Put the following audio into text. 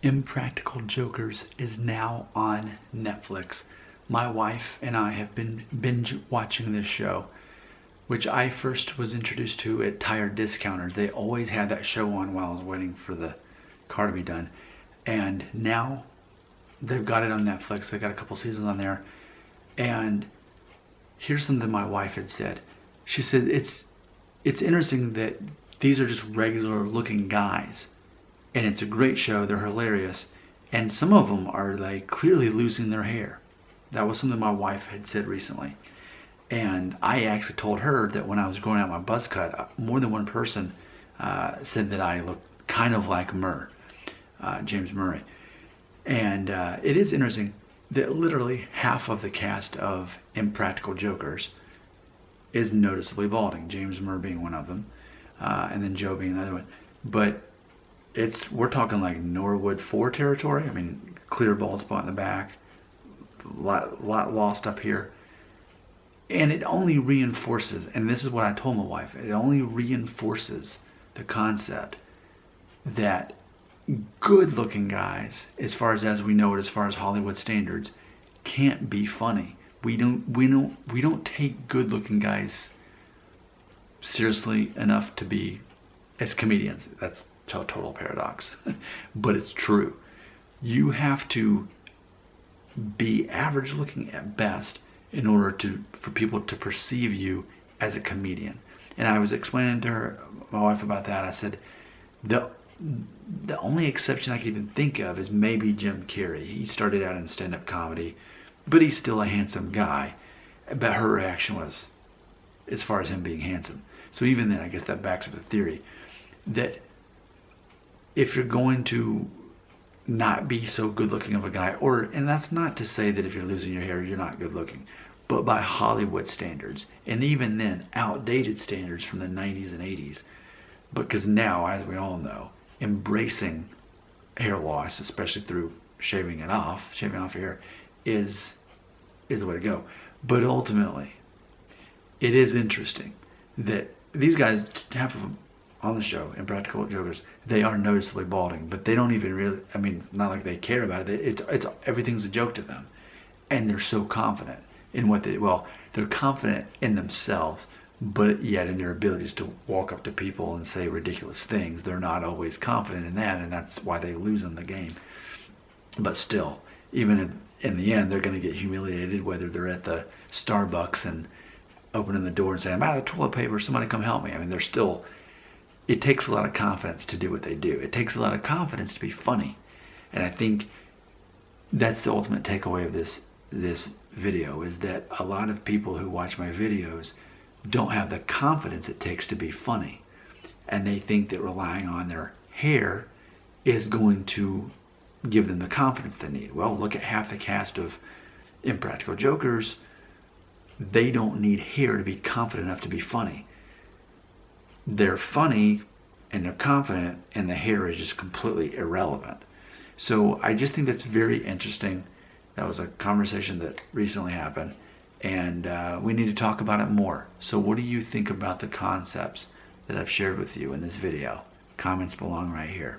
Impractical Jokers is now on Netflix. My wife and I have been binge watching this show, which I first was introduced to at tire discounters. They always had that show on while I was waiting for the car to be done. And now they've got it on Netflix. They got a couple seasons on there. And here's something my wife had said. She said it's interesting that these are just regular looking guys. And it's a great show. They're hilarious. And some of them are like clearly losing their hair. That was something my wife had said recently. And I actually told her that when I was growing out my buzz cut, more than one person said that I looked kind of like James Murray. And it is interesting that literally half of the cast of Impractical Jokers is noticeably balding. James Murray being one of them, and then Joe being another one. But we're talking like Norwood 4 territory. I mean, clear bald spot in the back, lot lost up here. And it only reinforces, and this is what I told my wife, it only reinforces the concept that good looking guys, as we know it, as far as Hollywood standards, can't be funny. We don't take good looking guys seriously enough to be as comedians. That's a total paradox, but it's true. You have to be average looking at best in order for people to perceive you as a comedian. And I was explaining to my wife about that. I said the only exception I can even think of is maybe Jim Carrey. He started out in stand-up comedy, but he's still a handsome guy. But her reaction was, as far as him being handsome. So even then, I guess that backs up the theory that if you're going to not be so good looking of a guy, and that's not to say that if you're losing your hair, you're not good looking, but by Hollywood standards, and even then, outdated standards from the 90s and 80s, because now, as we all know, embracing hair loss, especially through shaving off your hair, is the way to go. But ultimately, it is interesting that these guys, half of them on the show, Impractical Jokers, they are noticeably balding, but they don't even really, I mean, it's not like they care about it. It's everything's a joke to them. And they're so confident in what they're confident in themselves, but yet in their abilities to walk up to people and say ridiculous things. They're not always confident in that, and that's why they lose in the game. But still, even in the end, they're going to get humiliated, whether they're at the Starbucks and opening the door and saying, I'm out of toilet paper, somebody come help me. I mean, they're still, it takes a lot of confidence to do what they do. It takes a lot of confidence to be funny. And I think that's the ultimate takeaway of this video, is that a lot of people who watch my videos don't have the confidence it takes to be funny. And they think that relying on their hair is going to give them the confidence they need. Well, look at half the cast of Impractical Jokers. They don't need hair to be confident enough to be funny. They're funny and they're confident, and the hair is just completely irrelevant. So I just think that's very interesting. That was a conversation that recently happened, and we need to talk about it more. So what do you think about the concepts that I've shared with you in this video? Comments belong right here.